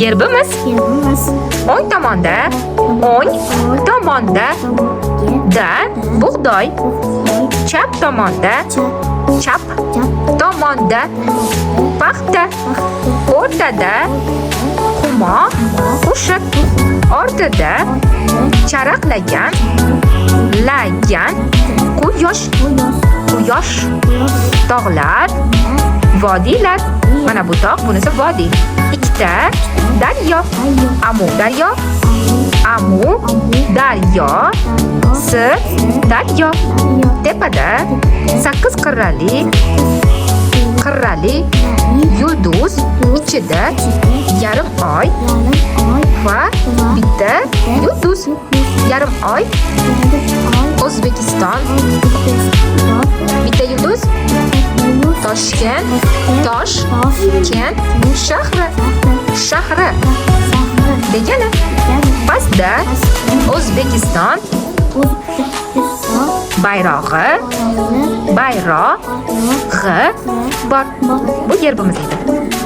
Gerbimiz o'ng tomonda, o'ng tomonda da bug'doy, chap tomonda, chap tomonda paxta, o'rtada humo qo'shiq, ortida charaqlagan, lagan, quyosh, tog'lar, vodiylar. Mana bu tog', bunisi vodiy. Ikkita daryo, Amu daryo, daryo. Tepada 8 qirrali yulduz, ichida yarim oy va bitta yulduz. Yarim oy O'zbekiston, bitta yulduz Toshkent shahri degani. Pastda O'zbekiston bayrog'i bor. Bu gerbimiz edi.